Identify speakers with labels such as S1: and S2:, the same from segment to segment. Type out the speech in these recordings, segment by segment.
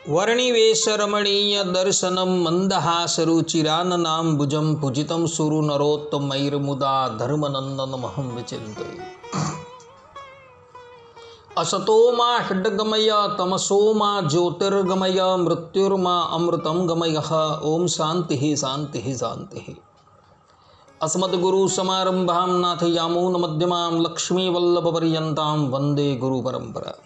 S1: वर्णिवेशरमणीय दर्शनम मंदहासरुचिराननां भुजं पूजितं सुरु नरोत्तमैर्मुदा धर्मनंदनमहं विचिन्तये। असतो मा षड्गमय तमसो मा ज्योतिर्गमय मृत्युर्मा अमृतं गमयः। ओम शांति शांति शांति। अस्मद्गुरुसमारम्भां नाथयामूनमध्यमां लक्ष्मीवल्लभपर्यन्तां वंदे गुरुपरंपरा।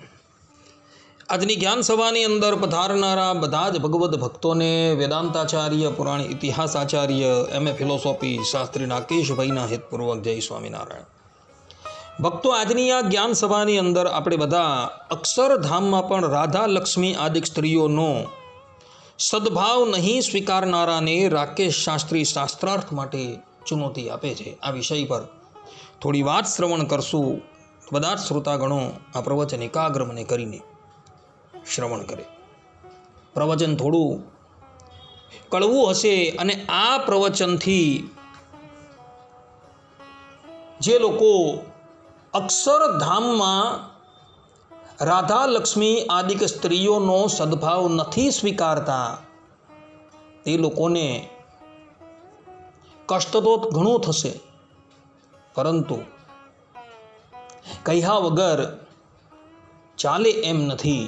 S1: આજની જ્ઞાન સભાની અંદર પધારનારા બધા જ ભગવદ્ ભક્તોને વેદાંતાચાર્ય પુરાણ ઇતિહાસાચાર્ય એમએ ફિલોસોફી શાસ્ત્રી નાકેશભાઈના હિતપૂર્વક જય સ્વામિનારાયણ। ભક્તો, આજની આ જ્ઞાન સભાની અંદર આપણે બધા અક્ષરધામમાં પણ રાધા લક્ષ્મી આદિક સ્ત્રીઓનો સદભાવ નહીં સ્વીકારનારાને રાકેશ શાસ્ત્રી શાસ્ત્રાર્થ માટે ચુનૌતી આપે છે। આ વિષય પર થોડી વાત શ્રવણ કરશું। બધા જ શ્રોતાગણો આ પ્રવચન એકાગ્ર મને કરીને શ્રવણ કરે। પ્રવચન થોડું કડવું હશે અને આ પ્રવચનથી જે લોકો અક્ષરધામમાં રાધા લક્ષ્મી આદિક સ્ત્રીઓનો સદભાવ નથી સ્વીકારતા તે લોકોને કષ્ટ તો ઘણું થશે, પરંતુ કહ્યા વગર ચાલે એમ નથી।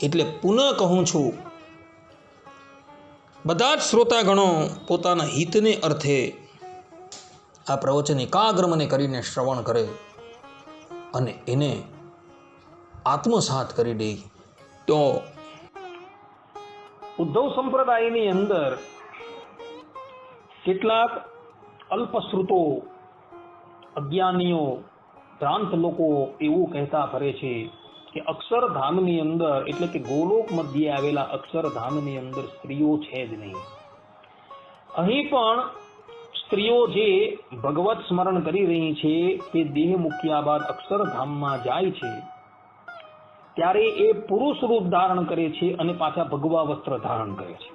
S1: એટલે પુનઃ કહું છું, બધા જ શ્રોતાગણો પોતાના હિતને અર્થે આ પ્રવચન એકાગ્ર મને કરીને શ્રવણ કરે અને એને આત્મસાત કરી દે। તો ઉદ્ધવ સંપ્રદાયની અંદર કેટલાક અલ્પશ્રુતો, અજ્ઞાનીઓ, ભ્રાંત લોકો એવું કહેતા ફરે છે કે અક્ષરધામની અંદર એટલે કે ગોલોક મધ્યે આવેલા અક્ષરધામની અંદર સ્ત્રીઓ છે જ નહીં। અહીં પણ સ્ત્રીઓ જે ભગવત સ્મરણ કરી રહી છે તે દેહ મૂક્યા બાદ અક્ષરધામમાં જાય છે ત્યારે એ પુરુષ રૂપ ધારણ કરે છે અને પાછા ભગવા વસ્ત્ર ધારણ કરે છે।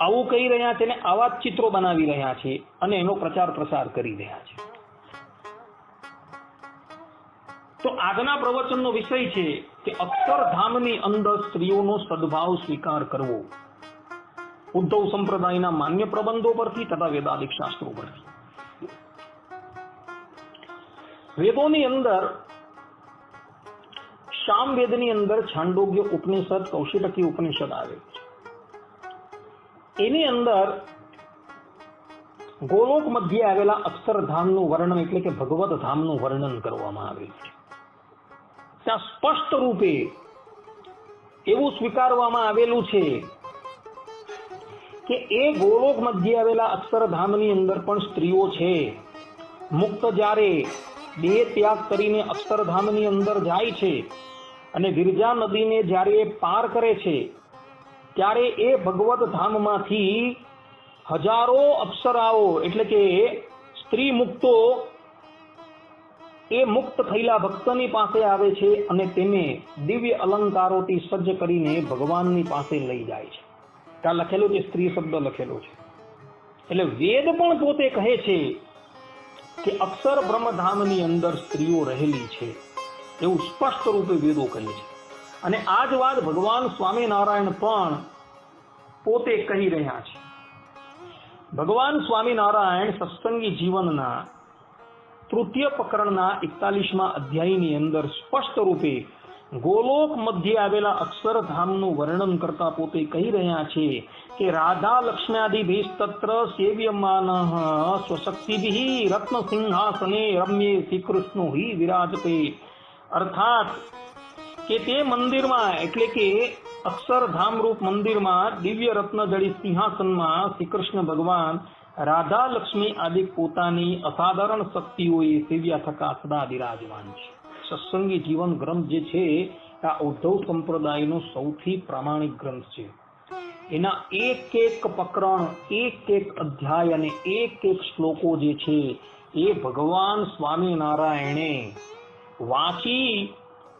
S1: આવું કહી રહ્યા છે અને આવા જ ચિત્રો બનાવી રહ્યા છે અને એનો પ્રચાર પ્રસાર કરી રહ્યા છે। તો આજના પ્રવચનનો વિષય છે કે અક્ષરધામની અંદર સ્ત્રીઓનો સદભાવ સ્વીકાર કરવો, ઉદ્ધવ સંપ્રદાયના માન્ય પ્રબંધો પરથી તથા વેદાદિક શાસ્ત્રો પરથી। વેદોની અંદર સામવેદની અંદર છાંદોગ્ય ઉપનિષદ, કૌશિટકી ઉપનિષદ આવે છે। એની અંદર ગોલોક મધ્યે આવેલા અક્ષરધામનું વર્ણન એટલે કે ભગવત ધામનું વર્ણન કરવામાં આવે છે। ત્યાં સ્પષ્ટ રૂપે એવું સ્વીકારવામાં આવેલું છે કે એ ગોલોક મધ્યે આવેલા અક્ષરધામની અંદર પણ સ્ત્રીઓ છે। મુક્ત જ્યારે દેહ ત્યાગ કરીને અક્ષરધામની અંદર જાય છે અને વિરજા નદીને જ્યારે એ પાર કરે છે ત્યારે એ ભગવત ધામમાંથી હજારો અપ્સરાઓ એટલે કે સ્ત્રી મુક્તો એ મુક્ત થયેલા ભક્તની પાસે આવે છે અને તેને દિવ્ય અલંકારોથી સજ્જ કરીને ભગવાનની પાસે લઈ જાય છે। ત્યાં લખેલું છે, સ્ત્રી શબ્દ લખેલો છે। એટલે વેદ પણ પોતે કહે છે કે અક્ષર બ્રહ્મધામની અંદર સ્ત્રીઓ રહેલી છે, એવું સ્પષ્ટ રૂપે વેદો કહે છે। અને આ જ વાત ભગવાન સ્વામિનારાયણ પણ પોતે કહી રહ્યા છે। ભગવાન સ્વામિનારાયણ સત્સંગી જીવનના તૃતીય પ્રકરણના 41મા અધ્યાયની અંદર સ્પષ્ટ રૂપે ગોલોક મધ્યે આવેલા અક્ષરધામનું વર્ણન કરતા પોતે કહી રહ્યા છે કે રાધા લક્ષ્મ્યાદિભિઃ તત્ર સેવ્યમાનઃ સ્વશક્તિભિઃ રત્નસિંહાસને રમ્યે શ્રીકૃષ્ણો હિ વિરાજતે। અર્થાત કે તે મંદિરમાં એટલે કે અક્ષરધામ રૂપ મંદિરમાં દિવ્ય રત્નજડિત સિંહાસનમાં શ્રી કૃષ્ણ ભગવાન રાધા લક્ષ્મી આદિ પોતાની અસાધારણ શક્તિઓએ સેવ્યા થકા સદા બિરાજમાન છે। સત્સંગી જીવન ગ્રંથ જે છે આ ઉદ્ધવ સંપ્રદાયનો સૌથી પ્રામાણિક ગ્રંથ છે। એના એક એક પ્રકરણ, એક એક અધ્યાય અને એક એક શ્લોકો જે છે એ ભગવાન સ્વામિનારાયણે વાંચી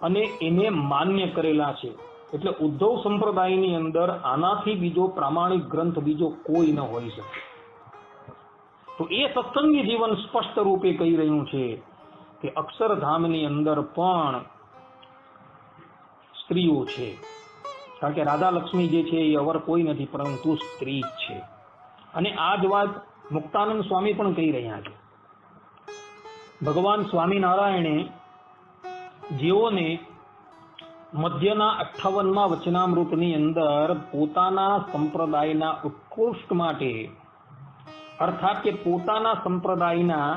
S1: અને એને માન્ય કરેલા છે। એટલે ઉદ્ધવ સંપ્રદાયની અંદર આનાથી બીજો પ્રામાણિક ગ્રંથ બીજો કોઈ ન હોઈ શકે। તો એ સત્સંગી જીવન સ્પષ્ટ રૂપે કહી રહ્યું છે કે અક્ષરધામની અંદર પણ સ્ત્રીઓ છે। કારણ કે રાધા લક્ષ્મી જે છે એ અવર કોઈ નથી, પરંતુ સ્ત્રી જ છે. અને આ જ વાત મુક્તાનંદ સ્વામી પણ કહી રહ્યા છે. ભગવાન સ્વામિનારાયણે જેઓને મધ્યના 58મા વચનામૃતની અંદર પોતાના સંપ્રદાયના ઉત્કૃષ્ટ માટે, અર્થાત કે પોતાના સંપ્રદાયના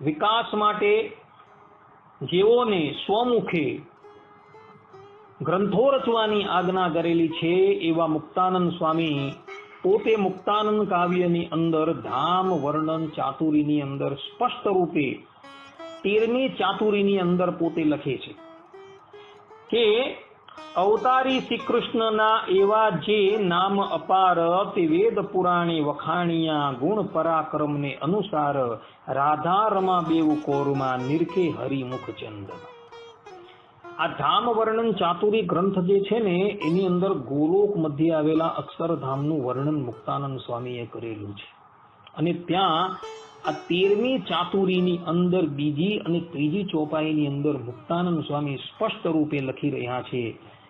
S1: વિકાસ માટે જેઓને સ્વમુખે ગ્રંથો રચવાની આજ્ઞા કરેલી છે, એવા મુક્તાનંદ સ્વામી પોતે મુક્તાનંદ કાવ્યની અંદર ધામ વર્ણન ચાતુરીની અંદર સ્પષ્ટ રૂપે 13મી ચાતુરીની અંદર પોતે લખે છે કે અવતારી શ્રી કૃષ્ણના એવા જે નામ અપાર, તે વેદ પુરાણે વખાણિયા, ગુણ પરાક્રમને અનુસાર, રાધા રમા બેઉ કોરમાં નિરખે હરિમુખ ચંદન. આ ધામ વર્ણન ચાતુરી ગ્રંથ જે છે ને, એની અંદર ગોલોક મધ્ય આવેલા અક્ષરધામનું વર્ણન મુક્તાનંદ સ્વામીએ કરેલું છે. અને ત્યાં આ 13મી ચાતુરીની અંદર બીજી અને ત્રીજી ચોપાઈની અંદર મુક્તાનંદ સ્વામી સ્પષ્ટ રૂપે લખી રહ્યા છે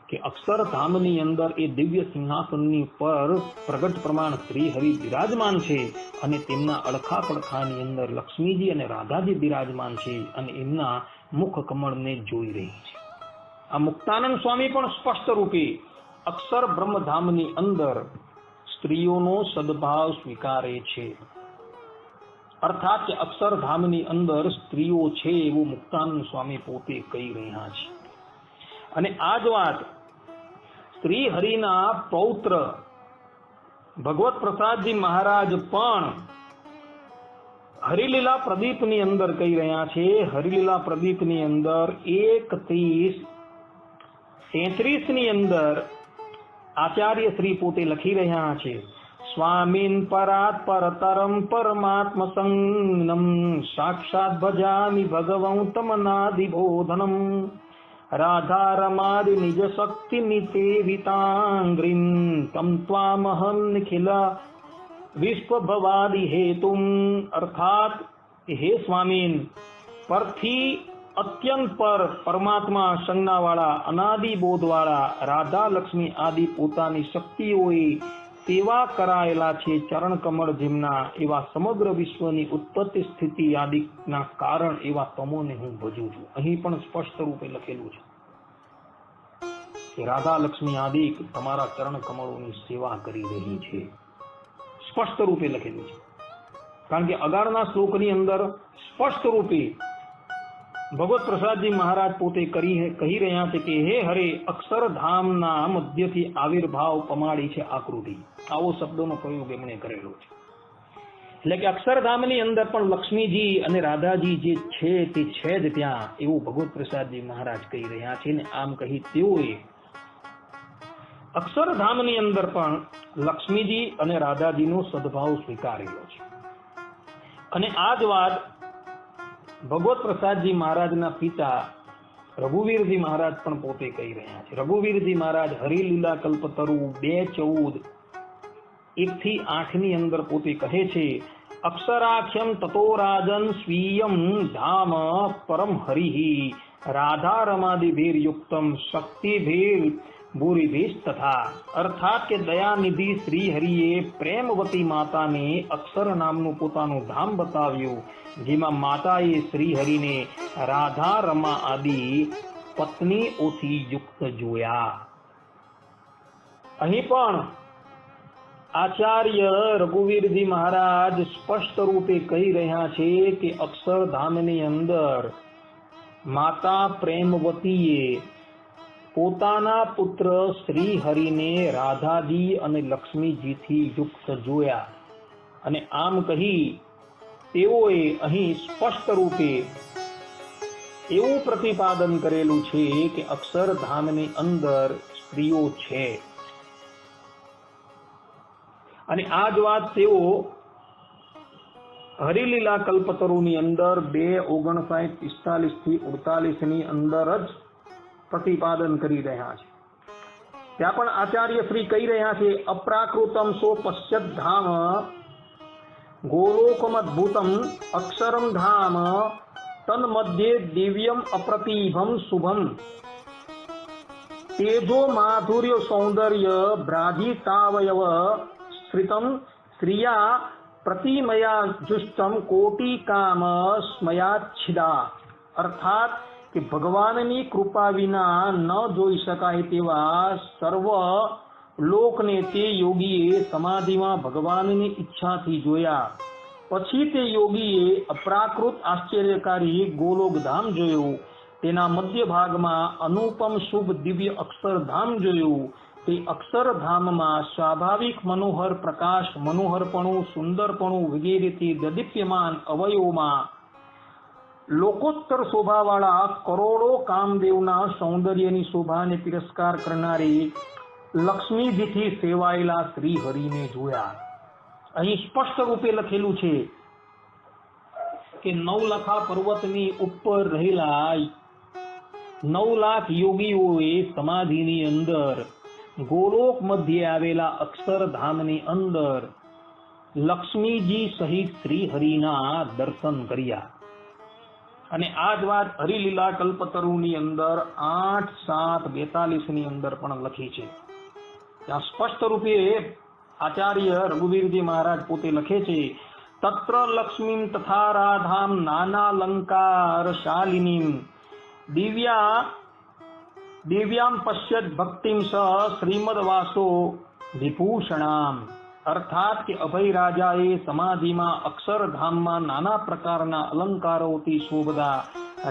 S1: કે અક્ષરધામની અંદર એ દિવ્ય સિંહાસનની પર પ્રગટ પ્રમાણ શ્રી હરિ બિરાજમાન છે, અને તેમના અડખા પડખાની અંદર લક્ષ્મીજી અને રાધાજી બિરાજમાન છે, અને એમના મુખ કમળને જોઈ રહી છે. આ મુક્તાનંદ સ્વામી પણ સ્પષ્ટ રૂપે અક્ષર બ્રહ્મધામની અંદર સ્ત્રીઓનો સદભાવ સ્વીકારે છે. અર્થાત કે અક્ષરધામની અંદર સ્ત્રીઓ છે એવું મુક્તાનંદ સ્વામી પોતે કહી રહ્યા છે. અને આ જ વાત શ્રી હરિના પૌત્ર ભગવત પ્રસાદજી મહારાજ પણ હરિલીલા પ્રદીપની અંદર કહી રહ્યા છે. હરિલીલા પ્રદીપની અંદર 31-33ની અંદર આચાર્ય શ્રી પોતે લખી રહ્યા છે, સ્વામીન પરાત પરતરમ પરમાત્મ સંગમ, સાક્ષાત ભજામિ ભગવં તમનાદિબોધનમ, રાધા રમાદિ નિજ શક્તિ નિતેવિતાંગ્રીમ, તમ ત્વામહં નિખિલ વિશ્વભવાદિ હેતુમ. અર્થાત હે સ્વામીન, પરથી અત્યંત પર પરમાત્મા સંજ્ઞાવાળા, અનાદિ બોધવાળા રાધા લક્ષ્મી આદિ પોતાની શક્તિઓએ સેવા કરાયેલા છે ચરણ કમળ જેમના, એવા સમગ્ર વિશ્વની ઉત્પત્તિ સ્થિતિ આદિના કારણ એવા તમોને હું ભજું છું. અહીં પણ સ્પષ્ટ રૂપે લખેલું છે કે રાધા લક્ષ્મી આદિ તમારા ચરણ કમળોની સેવા કરી રહી છે. સ્પષ્ટ રૂપે લખેલું છે. કારણ કે અગાળના શ્લોકની અંદર સ્પષ્ટ રૂપે ભગવત પ્રસાદજી મહારાજ પોતે કહી રહ્યા છે કે હે હરે, અક્ષરધામના મધ્યથી આવિર્ભાવ પમાડી છે આકૃતિ. આવો શબ્દોનો પ્રયોગ એમણે કરેલો છે. એટલે કે અક્ષરધામની અંદર પણ લક્ષ્મીજી અને રાધાજી જે છે તે છે જ ત્યાં, એવું ભગવત પ્રસાદજી મહારાજ કહી રહ્યા છે. ને આમ કહી તેઓએ અક્ષરધામની અંદર પણ લક્ષ્મીજી અને રાધાજીનો સદભાવ સ્વીકારેલો છે. અને આ જ વાત ભગવત પ્રસાદજી મહારાજના પિતા રઘુવીરજી મહારાજ પણ પોતે કહી રહ્યા છે. રઘુવીરજી મહારાજ હરિલીલા કલ્પતરુ 2:14-1-8ની અંદર પોતે કહે છે, અક્ષરાખ્યમ તતો રાજન સ્વીયમ ધામ પરમ હરિ, રાધા રમાદિભીર યુક્તમ શક્તિભીર ભૂરિભીશ તથા. અર્થાત કે દયાનિધિ શ્રી હરિએ પ્રેમવતી માતાને અક્ષર નામનું પોતાનું ધામ બતાવ્યું, જેમાં માતાએ શ્રી હરિને રાધા રમા આદિ પત્નીઓથી યુક્ત જોયા. અહીં પણ આચાર્ય રઘુવીરજી મહારાજ સ્પષ્ટ રૂપે કહી રહ્યા છે કે અક્ષરધામની અંદર માતા પ્રેમવતીએ પોતાના પુત્ર શ્રી હરિને રાધાજી અને લક્ષ્મીજીથી યુક્ત જોયા. અને આમ કહી તેઓએ અહીં સ્પષ્ટ રૂપે એવું પ્રતિપાદન કરેલું છે કે અક્ષરધામની અંદર સ્ત્રીઓ છે. અને આ જ વાત તેઓ હરિલીલા કલ્પતરુની અંદર 2:59-45-48ની અંદર જ પ્રતિપાદન કરી રહ્યા છે. ત્યાં પણ આચાર્ય શ્રી કહી રહ્યા છે, અપ્રાકૃતમ સો પશ્ચત ધામ ગોલોકમદ્ભુતમ અક્ષરમ ધામ તન્મધ્યે દિવ્યમ અપ્રતિભમ શુભમ. તેજો માધુર્ય સૌંદર્ય ભ્રાજિતાવયવ શ્રિતમ શ્રિયા પ્રતિમયા જુષ્ટમ કોટી કામ સ્મયાચ્છિદા. અર્થાત કે ભગવાનની કૃપા વિના ન જોઈ શકાય તેવા સર્વ લોકને તે યોગીએ સમાધિમાં ભગવાનની ઈચ્છાથી જોયા. પછી તે યોગીએ અપ્રાકૃત આશ્ચર્યકારી ગોલોકધામ જોયું. તેના મધ્ય ભાગમાં અનુપમ શુભ દિવ્ય અક્ષરધામ જોયું. તે અક્ષરધામમાં સ્વાભાવિક મનોહર પ્રકાશ, મનોહરપણું, સુંદરપણું વગેરેથી દદીપ્યમાન અવયવોમાં લોકોત્તર શોભાવાળા કરોડો કામદેવના સૌંદર્યની શોભાને તિરસ્કાર કરનારી લક્ષ્મીજીથી સેવાયેલા શ્રી હરિને જોયા. અહીં સ્પષ્ટ રૂપે લખેલું છે કે નવલખા પર્વતની ઉપર રહેલા 9 લાખ યોગીઓએ સમાધિની અંદર ગોલોક મધ્યે આવેલા અક્ષરધામની અંદર લક્ષ્મીજી સહિત શ્રી હરિના દર્શન કર્યા. અને આ જ વાત હરિલીલા કલ્પતરુની અંદર 8:7:42 ની અંદર પણ લખી છે. ત્યાં સ્પષ્ટ રૂપે આચાર્ય રઘુવીરજી મહારાજ પોતે લખે છે, તત્ર લક્ષ્મીમ તથા રાધામ નાનાલંકાર શાલિનીમ દિવ્યામ પશ્યત ભક્તિમ સ શ્રીમદવાસો વિભૂષણામ. અર્થાત કે અભય રાજાએ સમાધિમાં અક્ષરધામમાં નાના પ્રકારના અલંકારોથી શોભતા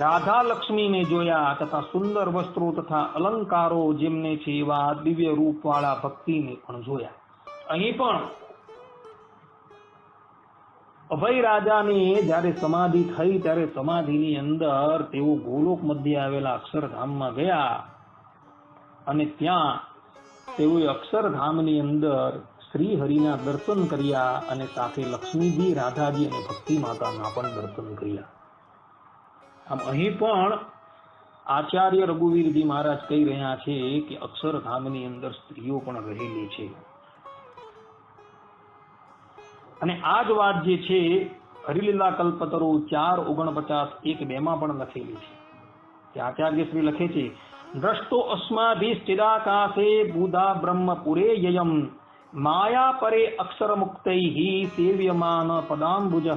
S1: રાધા લક્ષ્મીને જોયા તથા સુંદર વસ્ત્રો તથા અલંકારો જેમને છે એવા દિવ્ય રૂપવાળા ભક્તિને પણ જોયા. અહીં પણ અભય રાજાને જ્યારે સમાધિ થઈ ત્યારે સમાધિની અંદર તેઓ ગોલોક મધ્ય આવેલા અક્ષરધામમાં ગયા અને ત્યાં તેઓએ અક્ષરધામની અંદર શ્રી હરિના દર્શન કર્યા અને સાથે લક્ષ્મીજી, રાધાજી અને ભક્તિ માતાના પણ દર્શન કર્યા. આમ અહીં પણ આચાર્ય રઘુવીરજી મહારાજ કહી રહ્યા છે કે અક્ષરધામની અંદર સ્ત્રીઓ પણ રહેલી છે. અને આ જ વાત જે છે હરિલીલા કલ્પતરુ 4:49-1:2 માં પણ લખેલી છે. કે આચાર્ય શ્રી લખે છે, દ્રષ્ટો અસ્માભિશ્ચિદાકાશે બુધા બ્રહ્મપુરે યયમ માયા પરે અક્ષર મુક્તૈઃ સેવ્યમાન પદાંબુજઃ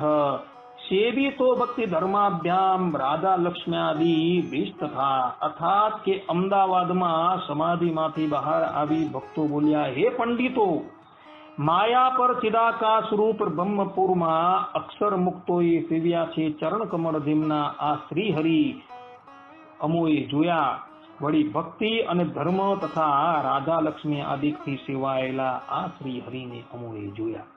S1: સેવિતો ભક્તિ ધર્માભ્યામ રાધા લક્ષ્મ્યાદિ ભીષ્ટથા. અર્થાત કે અમદાવાદમાં સમાધિમાંથી બહાર આવી ભક્તો બોલ્યા, હે પંડિતો, માયા પર ચિદાકાશ રૂપ બ્રહ્મપુરમાં અક્ષર મુક્તોએ સેવ્યા છે ચરણ કમળ ધીમના આ શ્રી હરિ અમોએ જોયા. વળી ભક્તિ અને ધર્મ તથા રાધા લક્ષ્મી આદિથી સેવાયેલા આ શ્રી હરિને અમોએ જોયા.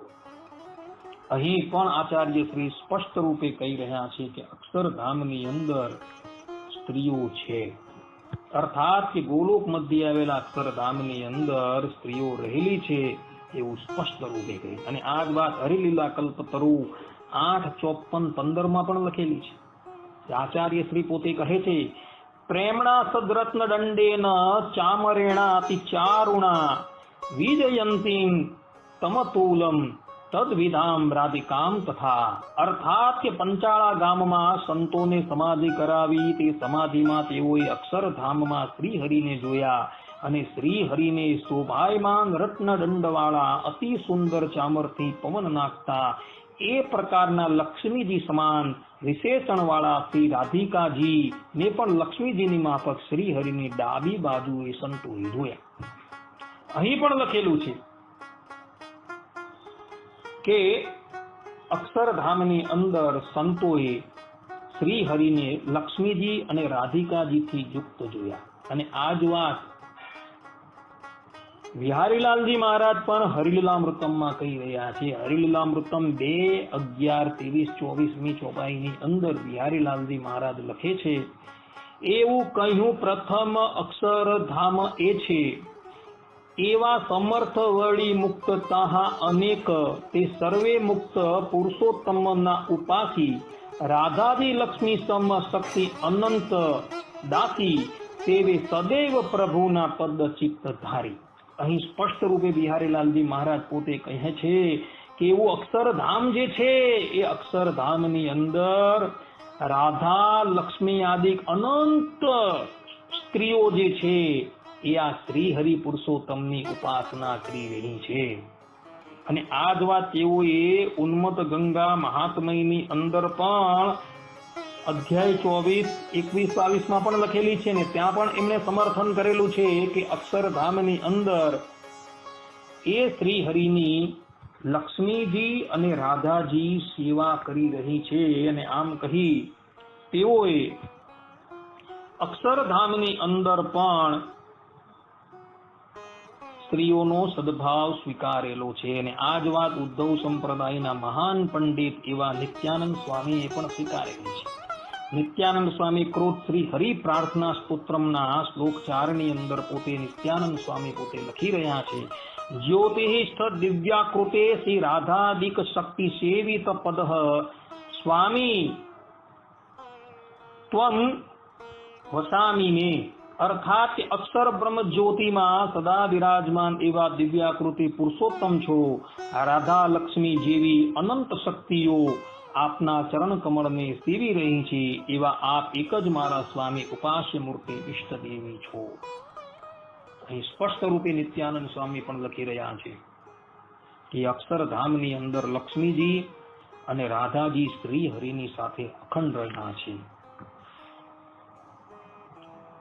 S1: અહીં પણ આચાર્ય શ્રી સ્પષ્ટ રૂપે કહી રહ્યા છે કે અક્ષરધામની અંદર સ્ત્રીઓ છે. અર્થાત કે ગોલોક મધ્ય આવેલા અક્ષરધામની અંદર સ્ત્રીઓ રહેલી છે એવું સ્પષ્ટ રૂપે કહે. અને આ જ વાત હરિલીલા કલ્પતરુ 8:54-15 માં પણ લખેલી છે. આચાર્ય શ્રી પોતે કહે છે, પ્રેમણા સદ્રત્ન દંડેન ચામરેણા અતિ ચારુણા વિજયંતીમ તમતૂલમ તદ્વિધામ રાધિકામ તથા. અર્થાત કે પંચાળા ગામમાં સંતોને સમાધિ કરાવી તે સમાધિમાં તેઓએ અક્ષરધામમાં શ્રી હરિને જોયા અને શ્રી હરિને શોભાયમાન રત્ન દંડવાળા અતિ સુંદર ચામરથી પવન નાખતા એ પ્રકારના લક્ષ્મીજી સમાન વિશેષણ વાળા શ્રી રાધિકાજી ને પણ લક્ષ્મીજીની માફક શ્રી હરિની ડાબી બાજુએ સંતોએ જોયા. અહીં પણ લખેલું છે કે અક્ષરધામની અંદર સંતોએ શ્રી હરિને લક્ષ્મીજી અને રાધિકાજીથી યુક્ત જોયા. અને આ જ વાત વિહારીલાલજી મહારાજ પણ હરિલીલામૃતમમાં કહી રહ્યા છે. હરિલીલામૃતમ 2:11-23-24મી ચોપાઈની અંદર વિહારીલાલજી મહારાજ લખે છે, એવું કહ્યું પ્રથમ અક્ષરધામ એ છે, એવા સમર્થ વળી મુક્ત તાહા અનેક, તે સર્વે મુક્ત પુરુષોત્તમના ઉપાસી રાધાજી લક્ષ્મી સમ શક્તિ અનંત દાસી તેવે સદૈવ પ્રભુના પદ ચિત્ત ધારી. અહીં સ્પષ્ટ રૂપે બિહારીલાલજી મહારાજ પોતે કહે છે કે એવું અક્ષરધામ જે છે એ અક્ષરધામની અંદર રાધા લક્ષ્મી આદિ અનંત સ્ત્રીઓ જે છે એ આ શ્રી હરિ પુરુષોત્તમની ઉપાસના કરી રહી છે. અને આ જ વાત તેઓએ ઉન્મત્ત ગંગા મહાત્મયની અંદર પણ અધ્યાય 24, 21, 22 માં પણ લખેલી છે ને ત્યાં પણ એમણે સમર્થન કરેલું છે કે અક્ષરધામની અંદર એ શ્રી હરિની લક્ષ્મીજી અને રાધાજી સેવા કરી રહી છે. અને આમ કહી તેઓએ અક્ષરધામની અંદર પણ સ્ત્રીઓનો સદભાવ સ્વીકારેલો છે. અને આ જ વાત ઉદ્ધવ સંપ્રદાયના મહાન પંડિત એવા નિત્યાનંદ સ્વામીએ પણ સ્વીકારેલી છે. નિત્યાનંદ સ્વામી કૃત શ્રી હરિ પ્રાર્થના સ્તોત્રમના શ્લોક 4 ની અંદર પોતે નિત્યાનંદ સ્વામી પોતે લખી રહ્યા છે, જ્યોતિષ્ઠ દિવ્યાકૃતે શ્રી રાધાદિક શક્તિ સેવિત પદ સ્વામી ત્વમ વસામી મે. અર્થાત અક્ષર બ્રહ્મ જ્યોતિમાં સદા વિરાજમાન એવા દિવ્યાકૃતિ પુરુષોત્તમ છો. રાધા લક્ષ્મી જેવી અનંત શક્તિઓ આપના ચરણ કમળને સેવી રહી છે. એવા આપ એક જ મારા સ્વામી ઉપાસ્ય મૂર્તિ ઇષ્ટદેવી છો. અહીં સ્પષ્ટ રૂપે નિત્યાનંદ સ્વામી પણ લખી રહ્યા છે કે અક્ષરધામની અંદર લક્ષ્મીજી અને રાધાજી શ્રી હરિની સાથે અખંડ રહ્યા છે.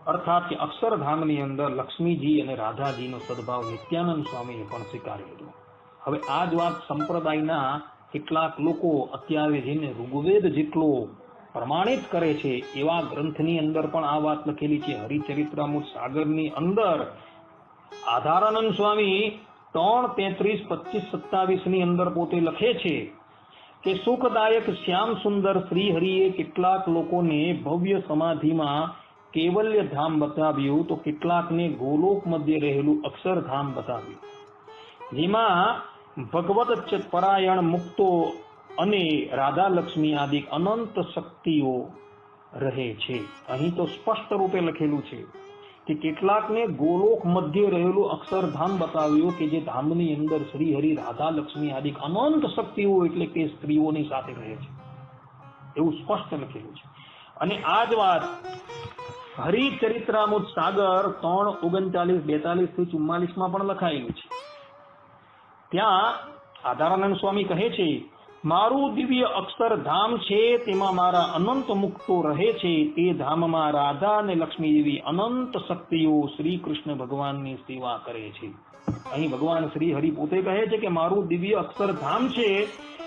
S1: અર્થાત કે અક્ષરધામની અંદર લક્ષ્મીજી અને રાધાજીનો સદભાવ નિત્યાનંદ સ્વામીએ પણ સ્વીકારેલો. હવે આ જ વાત સંપ્રદાયના કેટલાક લોકો અત્યારે જેને ઋગ્વેદ જેટલો પ્રમાણિત કરે છે એવા ગ્રંથની અંદર પણ આ વાત લખેલી છે. હરિચરિત્રામૃત સાગરની અંદર આધારાનંદ સ્વામી 3, 33, 25, 27 ની અંદર પોતે લખે છે કે સુખદાયક શ્યામ સુંદર શ્રી હરિએ કેટલાક લોકોને ભવ્ય સમાધિમાં કેવલ્ય ધામ બતાવ્યું તો કેટલાકને ગોલોક મધ્ય રહેલું અક્ષરધામ બતાવ્યું, જેમાં ભગવત પરાયણ મુક્તો અને રાધા લક્ષ્મી આદિ અનંત શક્તિઓ રહે છે. અહીં તો સ્પષ્ટ રૂપે લખેલું છે કે કેટલાકને ગોલોક મધ્ય રહેલું અક્ષરધામ બતાવ્યું કે જે ધામની અંદર શ્રી હરિ રાધા લક્ષ્મી આદિ અનંત શક્તિઓ એટલે કે સ્ત્રીઓની સાથે રહે છે, એવું સ્પષ્ટ લખેલું છે. અને આ જ વાત હરિચરિત્રામૃત સાગર 3, 39, 42 થી 44 માં પણ લખાયેલું છે. ત્યાં આધારાનંદ સ્વામી કહે છે, મારું દિવ્ય અક્ષરધામ છે, તેમાં મારા અનંત મુક્તો રહે છે. તે ધામમાં રાધા અને લક્ષ્મી જેવી અનંત શક્તિઓ શ્રી કૃષ્ણ ભગવાનની સેવા કરે છે. અહીં ભગવાન શ્રી હરિ પોતે કહે છે કે મારું દિવ્ય અક્ષરધામ છે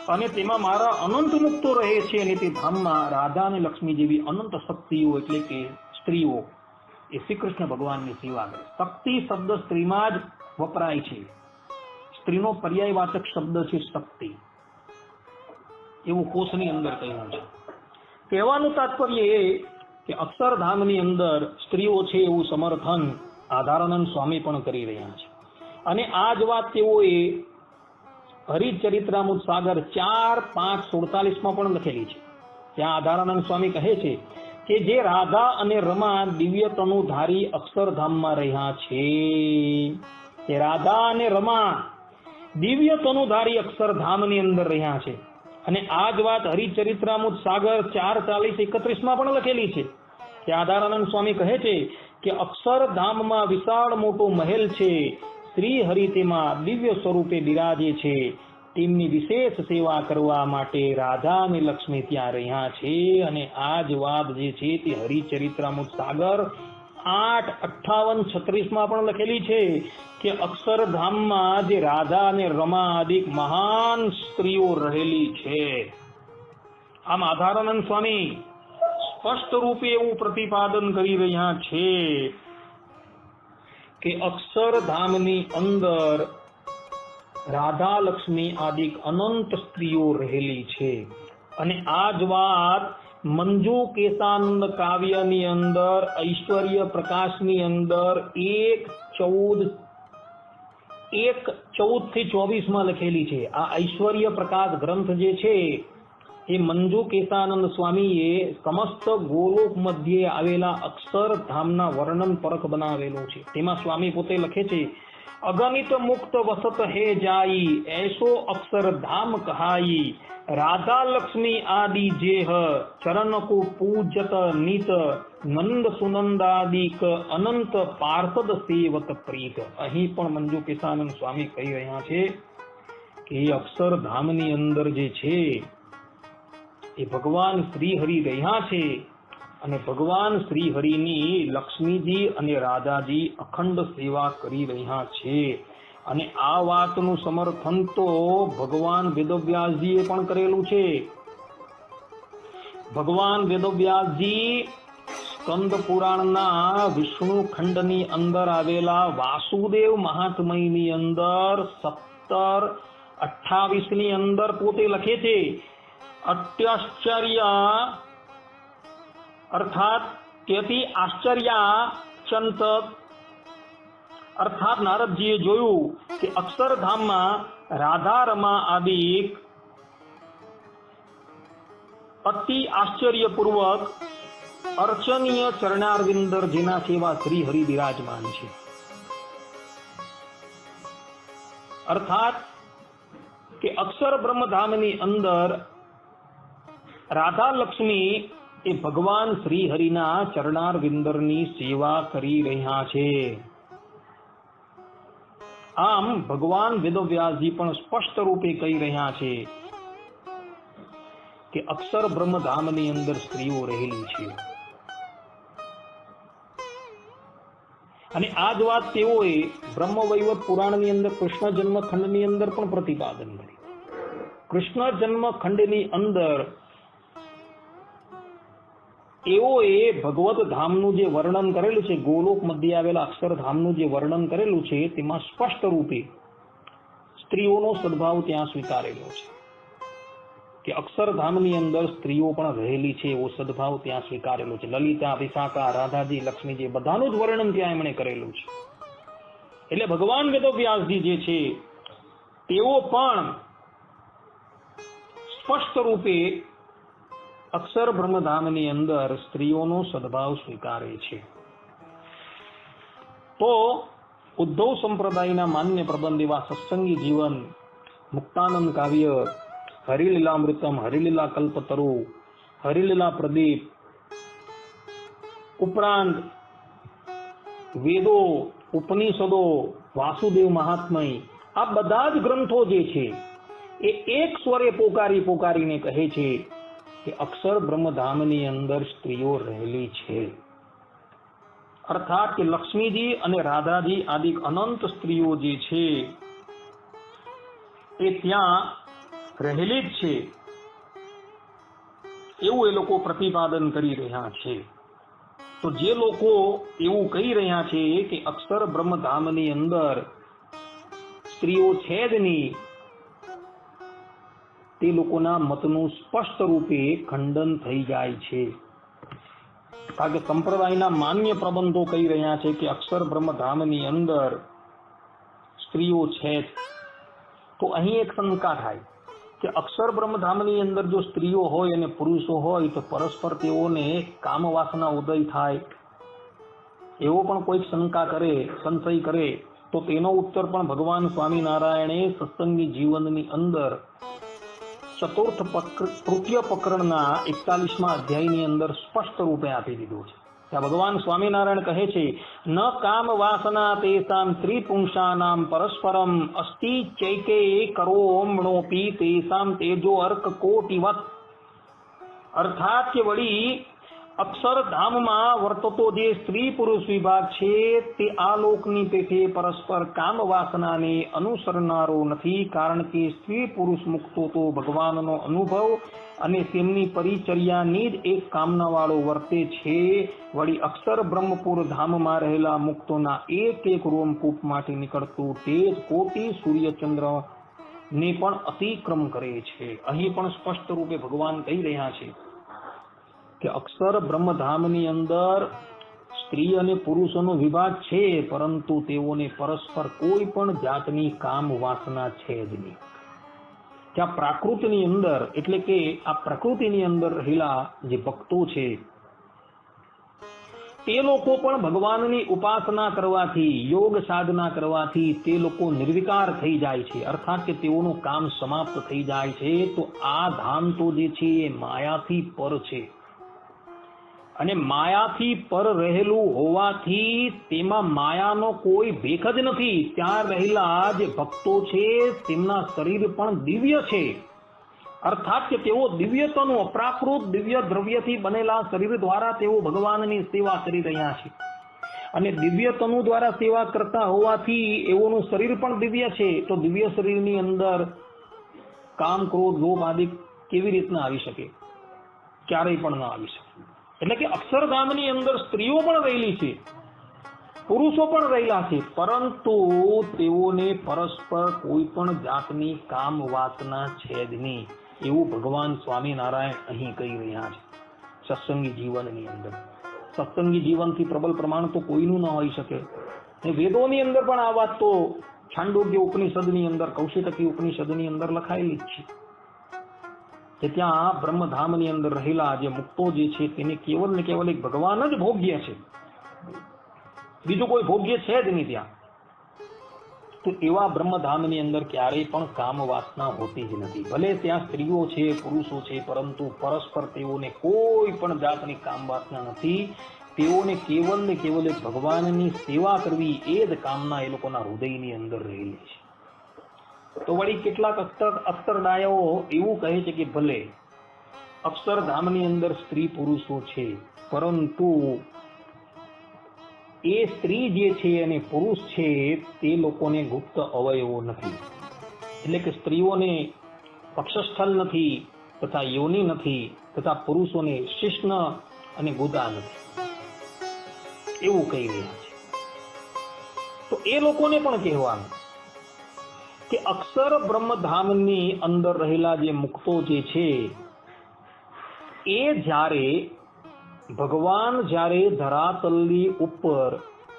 S1: અને તેમાં મારા અનંત મુક્તો રહે છે. અને તે ધામમાં રાધા અને લક્ષ્મી જેવી અનંત શક્તિઓ એટલે કે સ્ત્રીઓ એ શ્રી કૃષ્ણ ભગવાનની સેવા કરે. શક્તિ શબ્દ સ્ત્રીમાં જ વપરાય છે. સ્ત્રીનો પર્યાયવાચક શબ્દ છે શક્તિ, એવું કોષની અંદર કહ્યું છે. કહેવાનું તાત્પર્ય એ કે અક્ષરધામની અંદર સ્ત્રીઓ છે એવું સમર્થન આધારાનંદ સ્વામી પણ કરી રહ્યા છે. અને આ જ વાત તેઓએ હરિચરિત્રામૃત સાગર 4, 5, 47 માં પણ લખેલી છે. ત્યાં આધારાનંદ સ્વામી કહે છે કે જે રાધા અને રમા દિવ્ય તનુધારી અક્ષરધામમાં રહ્યા છે, તે રાધા અને રમા દિવ્ય તનુધારી અક્ષરધામની અંદર રહ્યા છે. અને આ જ વાત હરિચરિત્રામૃત સાગર 4, 40, 31 માં પણ લખેલી છે. કે આધારાનંદ સ્વામી કહે છે કે અક્ષરધામમાં વિશાળ મોટો મહેલ છે, શ્રી હરિ તેમાં દિવ્ય સ્વરૂપે બિરાજે છે. તેમની વિશેષ સેવા કરવા માટે રાધા અને લક્ષ્મી ત્યાં રહ્યા છે. અને આ જ વાત જે છે તે હરિચરિત્રામૃત સાગર 8, 58, 36 માં પણ લખેલી છે કે અક્ષરધામમાં જે રાધા અને રમા આદિ મહાન સ્ત્રીઓ રહેલી છે. આમ આધારાનંદ સ્વામી સ્પષ્ટ રૂપે એવું પ્રતિપાદન કરી રહ્યા છે કે અક્ષરધામની અંદર રાધા લક્ષ્મી આદિ અનંત સ્ત્રીઓ રહેલી છે. અને આ જ વાત મંજુ કેશાનંદ કાવ્યની અંદર ઐશ્વર્ય પ્રકાશની અંદર 1:14 થી 24 માં લખેલી છે. આ ઐશ્વર્ય પ્રકાશ ગ્રંથ જે છે એ મંજુ કેશાનંદ સ્વામીએ સમસ્ત ગોલોક મધ્યે આવેલા અક્ષરધામના વર્ણન પરખ બનાવેલો છે. તેમાં સ્વામી પોતે લખે છે अगणित मुक्त वसत है जाई, ऐसो अक्षर धाम कहाई। राधा लक्ष्मी आदि जेह, चरण को पूजत नित। नंद सुनंदादिक अनंत पार्षद सेवत प्रीत। અહીં પણ મંજુ કેશાનંદ સ્વામી કહી રહ્યા છે કે અક્ષરધામની અંદર જે છે એ ભગવાન શ્રીહરિ રહ્યા છે અને ભગવાન શ્રીહરિની લક્ષ્મીજી અને રાધાજી અખંડ સેવા કરી રહ્યા છે। અને આ વાતનું સમર્થન તો ભગવાન વેદવ્યાસજીએ પણ કરેલું છે। ભગવાન વેદવ્યાસજી સ્કંદ પુરાણના વિષ્ણુ ખંડની અંદર આવેલા વાસુદેવ મહાત્મયની અંદર 17-28 ની અંદર પોતે લખે છે અત્યાશ્ચર્ય अर्थात તેથી આશ્ચર્યાચંત અર્થાત નારદજીએ જોયું કે અક્ષરધામમાં રાધા રમા આદિ અતિ આશ્ચર્યપૂર્વક અર્ચનીય ચરણારવિંદર જેના સેવા શ્રી હરિ બિરાજમાન છે। અર્થાત કે અક્ષર બ્રહ્મધામની અંદર રાધા લક્ષ્મી એ ભગવાન શ્રી હરિના ચરણારવિંદરની સેવા કરી રહ્યા છે। આમ ભગવાન વેદવ્યાસજી પણ સ્પષ્ટ રૂપે કહી રહ્યા છે કે અક્ષર બ્રહ્મધામની અંદર સ્ત્રીઓ રહેલી છે। અને આ જ વાત તેઓએ બ્રહ્મવૈવર્ત પુરાણની અંદર કૃષ્ણ જન્મખંડની અંદર પણ પ્રતિપાદન કર્યું। કૃષ્ણ જન્મખંડની અંદર એઓએ ભગવત ધામનું જે વર્ણન કરેલું છે, ગોલોક મધ્ય આવેલા અક્ષરધામનું જે વર્ણન કરેલું છે તેમાં સ્પષ્ટ રૂપે સ્ત્રીઓનો સદભાવ ત્યાં સ્વીકારેલો છે કે અક્ષરધામની અંદર સ્ત્રીઓ પણ રહેલી છે એવો સદભાવ ત્યાં સ્વીકારેલો છે। લલિતા, વિશાખા, રાધાજી, લક્ષ્મીજી બધાનું જ વર્ણન ત્યાં એમણે કરેલું છે। એટલે ભગવાન વેદવ્યાસજી જે છે તેઓ પણ સ્પષ્ટ રૂપે અક્ષર બ્રહ્મધામની અંદર સ્ત્રીઓનો સદભાવ સ્વીકારે છે। તો ઉદ્ધવ સંપ્રદાયના માન્ય પ્રબંધ એવા સત્સંગી જીવન, મુક્તાનંદ કાવ્ય, હરિલીલામૃતમ, હરિલીલા કલ્પતરુ, હરિલીલા પ્રદીપ ઉપરાંત વેદો, ઉપનિષદો, વાસુદેવ મહાત્મય આ બધા જ ગ્રંથો જે છે એ એક સ્વરે પોકારીને કહે છે કે અક્ષર બ્રહ્મધામની અંદર સ્ત્રીઓ રહેલી છે। અર્થાત કે લક્ષ્મીજી અને રાધાજી આદિ અનંત સ્ત્રીઓ જે છે એ ત્યાં રહેલી જ છે એવું એ લોકો પ્રતિપાદન કરી રહ્યા છે। તો જે લોકો એવું કહી રહ્યા છે કે અક્ષર બ્રહ્મધામની અંદર સ્ત્રીઓ છે જ નહીં, તે લોકોના મતનું સ્પષ્ટ રૂપે ખંડન થઈ જાય છે। કારણ કે સંપ્રદાયના માન્ય પ્રબંધો કહી રહ્યા છે કે અક્ષર બ્રહ્મધામની અંદર સ્ત્રીઓ છે। તો અહીં એક શંકા થાય કે અક્ષર બ્રહ્મધામની અંદર જો સ્ત્રીઓ હોય અને પુરુષો હોય તો પરસ્પર તેઓને કામ વાસના ઉદય થાય એવો પણ કોઈક શંકા કરે, સંશય કરે તો તેનો ઉત્તર પણ ભગવાન સ્વામિનારાયણે સત્સંગી જીવનની અંદર તૃતીય પ્રકરણના 41મા અધ્યાયની અંદર સ્પષ્ટ રૂપે આપી દીધું છે। ત્યાં ભગવાન સ્વામિનારાયણ કહે છે ન કામ વાસના તેસામ ત્રિપુંસાનામ પરસ્પરમ અસ્તિ ચૈકે કરોમણોપી તેસામ તેજો અર્ક કોટિવત। અર્થાત કે વળી અક્ષરધામમાં વર્તતો જે સ્ત્રી પુરુષ વિભાગ છે તે આ લોકની પેઠે પરસ્પર કામ વાસનાને અનુસરનારો નથી, કારણ કે સ્ત્રી પુરુષ મુક્તો તો ભગવાનનો અનુભવ અને તેમની પરિચર્યાની જ એક કામનાવાળો વર્તે છે। વળી અક્ષર બ્રહ્મપુર ધામમાં રહેલા મુક્તોના એક રોમકૂપમાંથી નીકળતું તેજ કોટી સૂર્યચંદ્ર ને પણ અતિક્રમ કરે છે। અહીં પણ સ્પષ્ટ રૂપે ભગવાન કહી રહ્યા છે કે અક્ષર બ્રહ્મધામની અંદર સ્ત્રી અને પુરુષોનો વિભાગ છે, પરંતુ તેઓને પરસ્પર કોઈ પણ જાતની કામ વાસના છે જ નહીં। ત્યાં પ્રાકૃતની અંદર એટલે કે આ પ્રકૃતિની અંદર રહેલા જે ભક્તો છે તે લોકો પણ ભગવાનની ઉપાસના કરવાથી, યોગ સાધના કરવાથી તે લોકો નિર્વિકાર થઈ જાય છે, અર્થાત કે તેઓનું કામ સમાપ્ત થઈ જાય છે. તો આ ધામ તો જે છે એ માયાથી પર છે, અને માયાથી પર રહેલું હોવાથી તેમાં માયાનો કોઈ ભેખ જ નથી. ત્યાં રહેલા જે ભક્તો છે તેમના શરીર પણ દિવ્ય છે, અર્થાત કે તેઓ દિવ્યતાનું અપ્રાકૃત દિવ્ય દ્રવ્યથી બનેલા શરીર દ્વારા તેઓ ભગવાનની સેવા કરી રહ્યા છે, અને દિવ્ય તનુ દ્વારા સેવા કરતા હોવાથી એઓનું શરીર પણ દિવ્ય છે. તો દિવ્ય શરીરની અંદર કામ, ક્રોધ, લોભ આદિ કેવી રીતના આવી શકે? ક્યારેય પણ ના આવી શકે. એટલે કે અક્ષરધામની અંદર સ્ત્રીઓ પણ રહેલી છે, પુરુષો પણ રહેલા છે, પરંતુ તેઓને પરસ્પર કોઈ પણ જાતની કામ વાસના છે જ નહીં, એવું ભગવાન સ્વામિનારાયણ અહીં કહી રહ્યા છે. સત્સંગી જીવનની અંદર સત્સંગી જીવનથી પ્રબલ પ્રમાણ તો કોઈનું ન હોઈ શકે. વેદોની અંદર પણ આ વાત તો છાંદોગ્ય ઉપનિષદની અંદર, કૌશિતકી ઉપનિષદની અંદર લખાયેલી જ છે કે ત્યાં બ્રહ્મધામની અંદર રહેલા જે મુક્તો જે છે તેને કેવલ ને કેવલ એક ભગવાન જ ભોગ્ય છે, બીજું કોઈ ભોગ્ય છે જ નહીં ત્યાં. તો એવા બ્રહ્મધામની અંદર ક્યારેય પણ કામ વાસના હોતી જ નથી. ભલે ત્યાં સ્ત્રીઓ છે, પુરુષો છે, પરંતુ પરસ્પર તેઓને કોઈ પણ જાતની કામ વાસના નથી. તેઓને કેવલ ને કેવલ એક ભગવાનની સેવા કરવી એ જ કામના એ લોકોના હૃદયની અંદર રહેલી છે. તો વળી કેટલાક અક્ષરડાયાઓ એવું કહે છે કે ભલે અક્ષરધામની અંદર સ્ત્રી પુરુષો છે, પરંતુ એ સ્ત્રી જે છે અને પુરુષ છે તે લોકોને ગુપ્ત અવયવો નથી. એટલે કે સ્ત્રીઓને પક્ષસ્થળ નથી, તથા યોનિ નથી, તથા પુરુષોને શિશ્ન અને ગુદા નથી, એવું કહી રહ્યા છે. તો એ લોકોને પણ કહેવાનું કે અક્ષર બ્રહ્મધામની અંદર રહેલા જે મુક્તો જે છે એ જ્યારે ભગવાન જ્યારે ધરાતલની ઉપર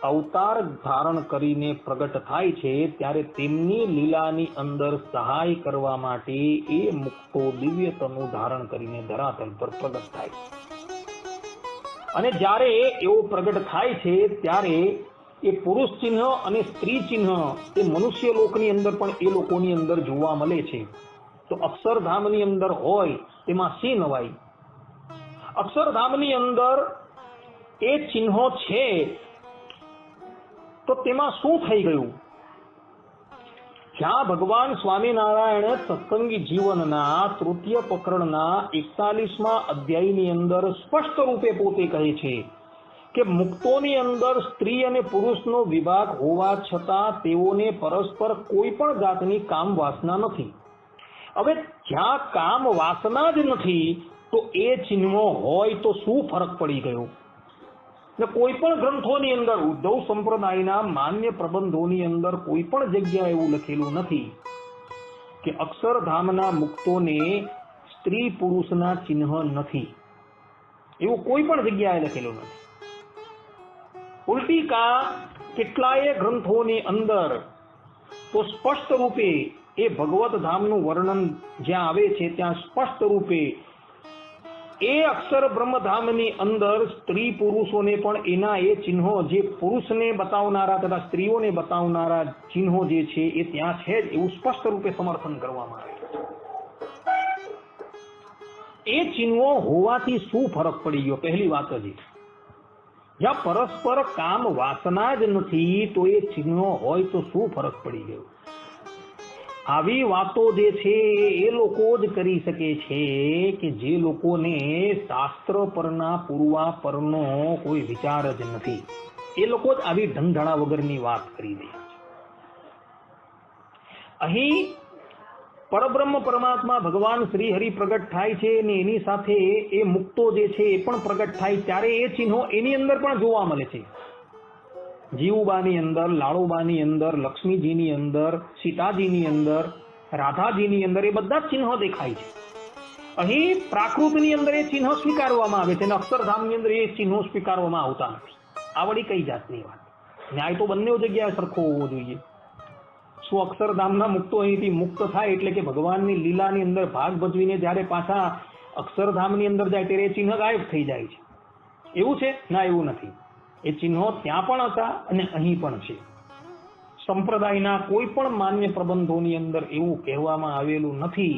S1: અવતાર ધારણ કરીને પ્રગટ થાય છે, ત્યારે તેમની લીલાની અંદર સહાય કરવા માટે એ મુક્તો દિવ્યતનું ધારણ કરીને ધરાતલ પર પ્રગટ થાય છે. અને જ્યારે એવો પ્રગટ થાય છે ત્યારે એ પુરુષ ચિહ્ન અને સ્ત્રી ચિહ્ન એ મનુષ્ય લોકની અંદર પણ એ લોકોની અંદર જોવા મળે છે. તો અક્ષરધામની અંદર હોય તેમાં શી નવાઈ? અક્ષરધામની અંદર એ ચિહ્નો છે તો તેમાં શું થઈ ગયું? જ્યાં ભગવાન સ્વામિનારાયણ સત્સંગી જીવનના તૃતીય પ્રકરણના 41મા અધ્યાયની અંદર સ્પષ્ટ રૂપે પોતે કહે છે કે મુક્તોની અંદર સ્ત્રી અને પુરુષનો વિભાગ હોવા છતાં તેઓને પરસ્પર કોઈ પણ જાતની કામ વાસના નથી. હવે જ્યાં કામ વાસના જ નથી તો એ ચિહ્નો હોય તો શું ફરક પડી ગયો? કોઈ પણ ગ્રંથોની અંદર, ઉદ્ધવ સંપ્રદાયના માન્ય પ્રબંધોની અંદર કોઈ પણ જગ્યા એવું લખેલું નથી કે અક્ષરધામના મુક્તોને સ્ત્રી પુરુષના ચિહ્ન નથી, એવું કોઈ પણ જગ્યાએ લખેલું નથી. ઉલટી કા કેટલાય ગ્રંથોની અંદર તો સ્પષ્ટ રૂપે એ ભગવત ધામનું વર્ણન જ્યાં આવે છે ત્યાં સ્પષ્ટ રૂપે એ અક્ષર બ્રહ્મધામની અંદર સ્ત્રી પુરુષોને પણ એના એ ચિહ્નો જે પુરુષને બતાવનારા તથા સ્ત્રીઓને બતાવનારા ચિહ્નો જે છે એ ત્યાં છે જ, એવું સ્પષ્ટ રૂપે સમર્થન કરવામાં આવે છે. એ ચિહ્નો હોવાથી શું ફરક પડી ગયો? પહેલી વાત જ જ્યાં પરસ્પર કામ વાસના જ નથી તો એ ચિહ્નો હોય તો શું ફરક પડી ગયો? આવી વાતો જે છે એ લોકો જ કરી શકે છે કે જે લોકોને શાસ્ત્ર પરના પૂર્વા પરનો કોઈ વિચાર જ નથી. એ લોકો જ આવી ઢંઢણા વગરની વાત કરી દે છે. અહીં પરબ્રહ્મ પરમાત્મા ભગવાન શ્રી હરિ પ્રગટ થાય છે અને એની સાથે એ મુક્તો જે છે એ પણ પ્રગટ થાય ત્યારે એ ચિહ્નો એની અંદર પણ જોવા મળે છે. જીવુબાની અંદર, લાડુબાની અંદર, લક્ષ્મીજીની અંદર, સીતાજીની અંદર, રાધાજીની અંદર એ બધા ચિહ્નો દેખાય છે. અહીં પ્રાકૃતની અંદર એ ચિહ્નો સ્વીકારવામાં આવે છે અને અક્ષરધામની અંદર એ ચિહ્નો સ્વીકારવામાં આવતા નથી. આ વળી કઈ જાતની વાત? ન્યાય તો બંને જગ્યાએ સરખો હોવો જોઈએ. શું અક્ષરધામના મુક્તો અહીંથી મુક્ત થાય એટલે કે ભગવાનની લીલાની અંદર ભાગ ભજવીને જ્યારે પાછા અક્ષરધામની અંદર જાય ત્યારે એ ચિહ્ન ગાયબ થઈ જાય છે, એવું છે? ના, એવું નથી. એ ચિહ્નો ત્યાં પણ હતા અને અહીં પણ છે. સંપ્રદાયના કોઈ પણ માન્ય પ્રબંધોની અંદર એવું કહેવામાં આવેલું નથી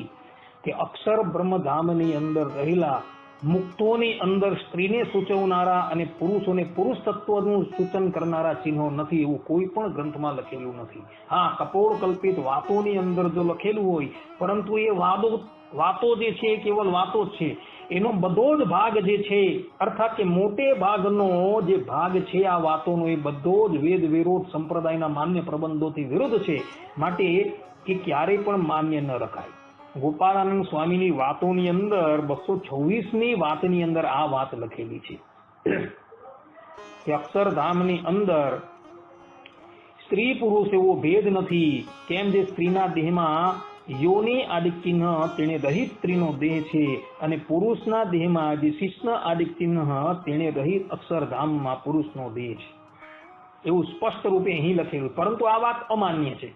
S1: કે અક્ષર બ્રહ્મધામની અંદર રહેલા મુક્તોની અંદર સ્ત્રીને સૂચવનારા અને પુરુષોને પુરુષ તત્વનું સૂચન કરનારા ચિહ્નો નથી, એવું કોઈ પણ ગ્રંથમાં લખેલું નથી. હા, કપોળ કલ્પિત વાતોની અંદર જો લખેલું હોય, પરંતુ એ વાતો જે છે કેવલ વાતો જ છે. એનો બધો જ ભાગ જે છે, અર્થાત કે મોટે ભાગનો જે ભાગ છે આ વાતોનો, એ બધો જ વેદ વિરોધ સંપ્રદાયના માન્ય પ્રબંધોથી વિરુદ્ધ છે. માટે એ ક્યારેય પણ માન્ય ન રખાય. ગોપાળાનંદ સ્વામીની વાતોની અંદર 226ની વાતની અંદર આ વાત લખેલી છે કે અક્ષરધામની અંદર સ્ત્રી પુરુષ એવો ભેદ નથી. કેમ જે સ્ત્રીના દેહમાં યોની આદિક ચિહ્ન તેને રહિત સ્ત્રીનો દેહ છે, અને પુરુષના દેહમાં જે શિશ્ન આદિક ચિહ્ન તેને રહિત અક્ષરધામમાં પુરુષનો દેહ છે, એવું સ્પષ્ટ રૂપે અહીં લખેલું. પરંતુ આ વાત અમાન્ય છે.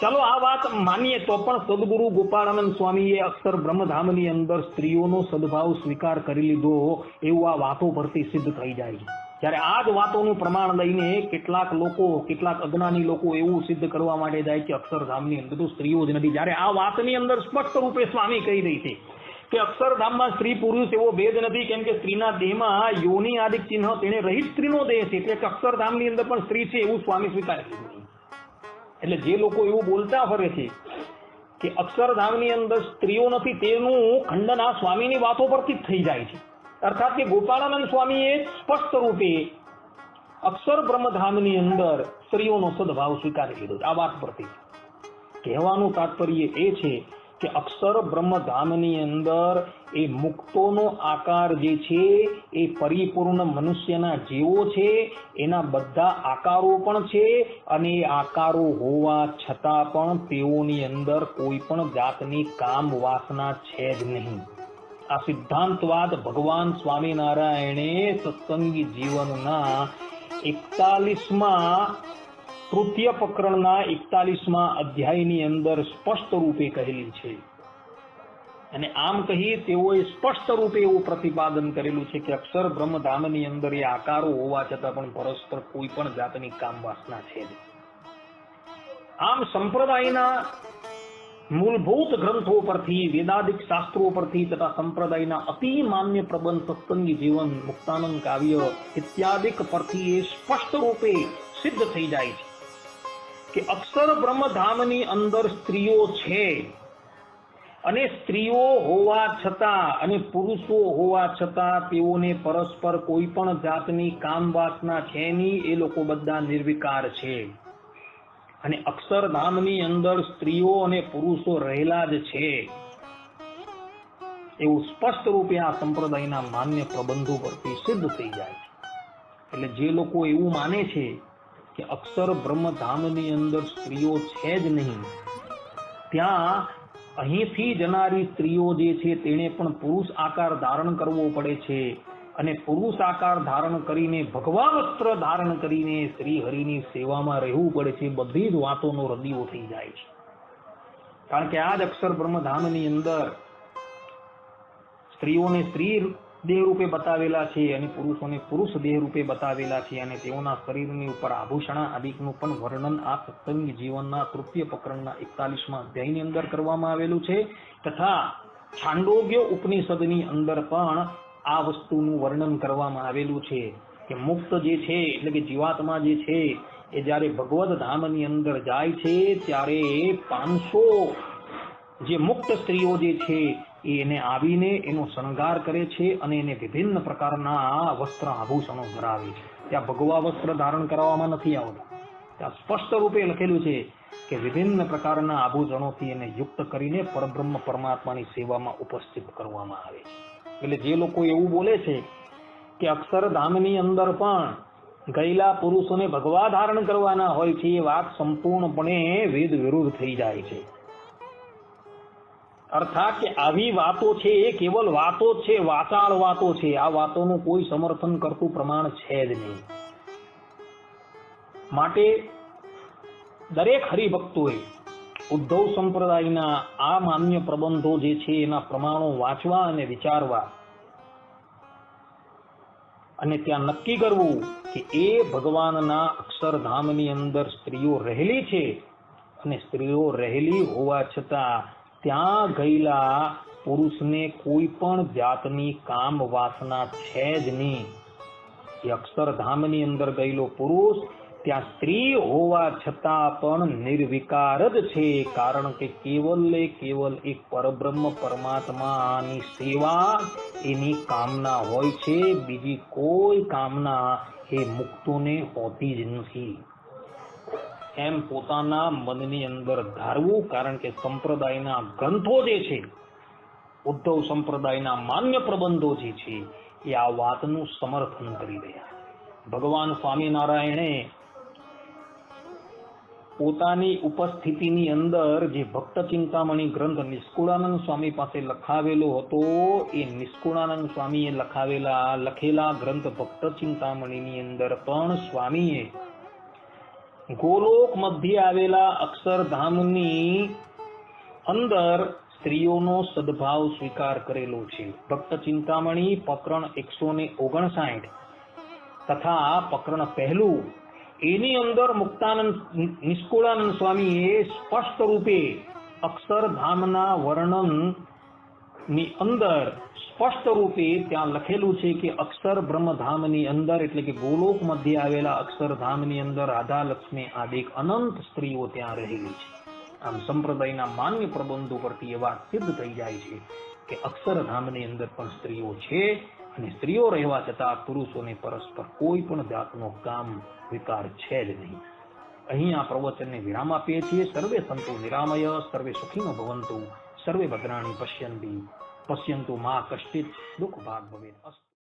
S1: ચાલો આ વાત માનીએ તો પણ સદગુરુ ગોપાળાનંદ સ્વામીએ અક્ષર બ્રહ્મધામની અંદર સ્ત્રીઓનો સદભાવ સ્વીકાર કરી લીધો એવું આ વાતો પરથી સિદ્ધ થઈ જાય છે. ત્યારે આ જ વાતોનું પ્રમાણ લઈને કેટલાક અજ્ઞાની લોકો એવું સિદ્ધ કરવા માટે જાય કે અક્ષરધામની અંદર તો સ્ત્રીઓ જ નથી. જ્યારે આ વાતની અંદર સ્પષ્ટ રૂપે સ્વામી કહી રહી છે કે અક્ષરધામમાં સ્ત્રી પુરુષ એવો ભેદ નથી, કેમ કે સ્ત્રીના દેહમાં યોની આદિક ચિહ્ન તેને રહિત સ્ત્રીનો દેહ છે, એટલે કે અક્ષરધામની અંદર પણ સ્ત્રી છે એવું સ્વામી સ્વીકારે છે. એટલે જે લોકો એવું બોલતા ફરે છે કે અક્ષરધામની અંદર સ્ત્રીઓ નથી, તેનું ખંડન આ સ્વામીની વાતો પરથી જ થઈ જાય છે. અર્થાત કે ગોપાળાનંદ સ્વામીએ સ્પષ્ટ રૂપે અક્ષર બ્રહ્મધામની અંદર સ્ત્રીઓનો સદભાવ સ્વીકારી લીધો. આ વાત પરથી કહેવાનું તાત્પર્ય એ છે કે અક્ષર બ્રહ્મધામની અંદર એ મુક્તોનો આકાર જે છે એ પરિપૂર્ણ મનુષ્યના જેવો છે, એના બધા આકારો પણ છે, અને એ આકારો હોવા છતાં પણ તેઓની અંદર કોઈ પણ જાતની કામ વાસના છે જ નહીં. આ સિદ્ધાંતવાદ ભગવાન સ્વામિનારાયણે સત્સંગી જીવનના 41માં તૃતીય પ્રકરણના 41માં અધ્યાયની અંદર સ્પષ્ટ રૂપે કહેલી છે. અને આમ કહી તેઓએ સ્પષ્ટ રૂપે એવું પ્રતિપાદન કરેલું છે કે અક્ષર બ્રહ્મધામની અંદર એ આકારો હોવા છતાં પણ પરસ્પર કોઈ પણ જાતની કામ વાસના છે. આમ સંપ્રદાયના મૂળભૂત ગ્રંથો પરથી, વેદાદિક શાસ્ત્રો પરથી તથા સંપ્રદાયના અતિ માન્ય પ્રબંધ, સત્સંગી જીવન, મુક્તાનંદ કાવ્ય ઇત્યાદિક પરથી એ સ્પષ્ટ રૂપે સિદ્ધ થઈ જાય છે કે અક્ષર બ્રહ્મધામની અંદર સ્ત્રીઓ છે, અને સ્ત્રીઓ હોવા છતાં અને પુરુષો હોવા છતાં તેઓને પરસ્પર કોઈ પણ જાતની કામ વાસના છે નહીં. એ લોકો બધા નિર્વિકાર છે, અને અક્ષરધામની અંદર સ્ત્રીઓ અને પુરુષો રહેલા જ છે એવું સ્પષ્ટ રૂપે આ સંપ્રદાયના માન્ય પ્રબંધો પરથી સિદ્ધ થઈ જાય છે. એટલે જે લોકો એવું માને છે કે અક્ષર બ્રહ્મધામની અંદર સ્ત્રીઓ છે જ નહીં, ત્યાં અહીંથી જનારી સ્ત્રીઓ જે છે તેને પણ પુરુષ આકાર ધારણ કરવો પડે છે, અને પુરુષ આકાર ધારણ કરીને ભગવા વસ્ત્ર ધારણ કરીને શ્રી હરિની સેવામાં રહેવું પડે છે. બધી જ વાતોનો રદિયો થઈ જાય છે. કારણ કે આ જ અક્ષર બ્રહ્મધામની અંદર સ્ત્રીઓને સ્ત્રી દેહ રૂપે બતાવેલા છે અને પુરુષોને પુરુષ દેહ રૂપે બતાવેલા છે, અને તેઓના શરીરની ઉપર આભૂષણ આદિકનું પણ વર્ણન આ સત્સંગી જીવનના તૃતીય પ્રકરણના 41માં અધ્યાયની અંદર કરવામાં આવેલું છે. તથા છાંદોગ્ય ઉપનિષદની અંદર પણ આ વસ્તુનું વર્ણન કરવામાં આવેલું છે કે મુક્ત જે છે, એટલે કે જીવાત્મા જે છે, એ જ્યારે ભગવદ ધામની અંદર જાય છે ત્યારે 500 જે મુક્ત સ્ત્રીઓ જે છે એને આવીને એનો શણગાર કરે છે અને એને વિભિન્ન પ્રકારના વસ્ત્ર આભૂષણો ધરાવે છે. ત્યાં ભગવા વસ્ત્ર ધારણ કરવામાં નથી આવતા. ત્યાં સ્પષ્ટ રૂપે લખેલું છે કે વિભિન્ન પ્રકારના આભૂષણોથી એને યુક્ત કરીને પરબ્રહ્મ પરમાત્માની સેવામાં ઉપસ્થિત કરવામાં આવે છે. એટલે જે લોકો એવું બોલે છે કે અક્ષરધામની અંદર પણ ગયેલા પુરુષોને ભગવા ધારણ કરવાના હોય છે, એ વાત સંપૂર્ણપણે વેદ વિરુદ્ધ થઈ જાય છે. અર્થાત કે આવી વાતો છે એ કેવલ વાતો જ છે, વાચાળ વાતો છે. આ વાતોનું કોઈ સમર્થન કરતું પ્રમાણ છે જ નહીં. માટે દરેક હરિભક્તોએ ઉદ્ધવ સંપ્રદાયના આ માન્ય પ્રબંધો જે છે એના પ્રમાણો વાંચવા અને વિચારવા, અને ત્યાં નક્કી કરવું કે એ ભગવાનના અક્ષરધામની અંદર સ્ત્રીઓ રહેલી છે, અને સ્ત્રીઓ રહેલી હોવા છતાં ત્યાં ગયેલા પુરુષને કોઈ પણ જાતની કામ વાસના છે જ નહીં. એ અક્ષરધામની અંદર ગયેલો પુરુષ ત્યાં સ્ત્રી હોવા છતાં પણ નિર્વિકાર જ છે, કારણ કે કેવલ એક પરબ્રહ્મ પરમાત્માની સેવા એની કામના હોય છે. બીજી કોઈ કામના એ મુક્તોને હોતી જ નથી એમ પોતાના મનની અંદર ધારવું. કારણ કે સંપ્રદાયના ગ્રંથો જે છે, ઉદ્ધવ સંપ્રદાયના માન્ય પ્રબંધો જે છે, એ આ વાતનું સમર્થન કરી રહ્યા. ભગવાન સ્વામિનારાયણે પોતાની ઉપસ્થિતિની અંદર જે ભક્ત ચિંતામણી ગ્રંથ નિષ્કુળાનંદ સ્વામી પાસે લખાવેલો હતો, એ નિષ્કુળાનંદ સ્વામીએ લખેલા ગ્રંથ ભક્ત ચિંતામણીની અંદર પણ સ્વામીએ ગોલોક મધ્ય આવેલા અક્ષરધામની અંદર સ્ત્રીઓનો સદભાવ સ્વીકાર કરેલો છે. ભક્ત ચિંતામણી પ્રકરણ 159 તથા પ્રકરણ 1 એની અંદર મુક્તાનંદ નિષ્કુળાનંદ સ્વામીએ સ્પષ્ટ રૂપે અક્ષરધામના વર્ણન ની અંદર સ્પષ્ટ રૂપે ત્યાં લખેલું છે કે અક્ષર બ્રહ્મધામની અંદર, એટલે કે ગોલોક મધ્ય આવેલા અક્ષરધામની અંદર રાધા લક્ષ્મી આદિક અનંત સ્ત્રીઓ ત્યાં રહેલી છે. આમ સંપ્રદાયના માન્ય પ્રબંધો પરથી એ વાત સિદ્ધ થઈ જાય છે કે અક્ષરધામની અંદર પણ સ્ત્રીઓ છે, અને સ્ત્રીઓ રહેવા છતાં પુરુષોને પરસ્પર કોઈ પણ જાતનો કામ વિકાર છે જ નહીં. અહીં આ પ્રવચનને વિરામ આપીએ છીએ. સર્વે સંતુ નિરામય, સર્વે સુખીનો ભવંતુ, સર્વે ભદ્રાણી પશ્યંતુ મા કશ્ચિત દુઃખ ભાગ ભવેત.